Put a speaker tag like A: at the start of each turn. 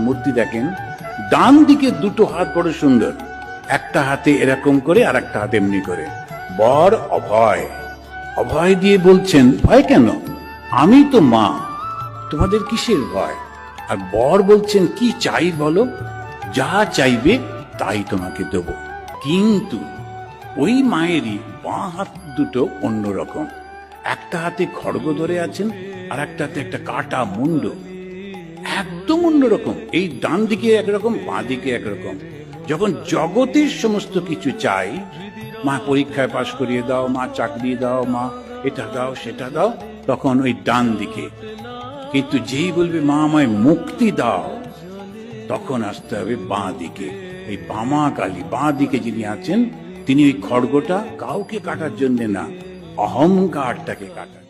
A: মূর্তি দেখেন, ডান দিকে দুটো হাত বড় সুন্দর, একটা হাতে এরকম করে আর একটা হাতে এমনি করে। বর অভয়, অভয় দিয়ে বলছেন, ভয় কেন? আমি তো মা, তোমাদের কিসের ভয়? আর বর বলছেন, কি চাই বলো, যা চাইবে তাই তোমাকে দেব। কিন্তু ওই মায়েরই বাঁ হাত দুটো অন্যরকম, একটা হাতে খড়গ ধরে আছেন আর একটা হাতে একটা কাটা মুন্ড, একদম অন্যরকম। এই ডান দিকে একরকম, বাঁ দিকে একরকম। যখন জগতের সমস্ত কিছু চাই, মা পরীক্ষায় পাশ করিয়ে দাও, মা চাকরি দাও, মা এটা দাও সেটা দাও, তখন ওই ডান দিকে। কিন্তু যেই বলবে মা আমায় মুক্তি দাও, তখন আসতে হবে বাঁ দিকে। এই বামা কালী, বাঁ দিকে যিনি আছেন, তিনি ওই খড়গটা কাউকে কাটার জন্য না, অহংকারটাকে কাটার।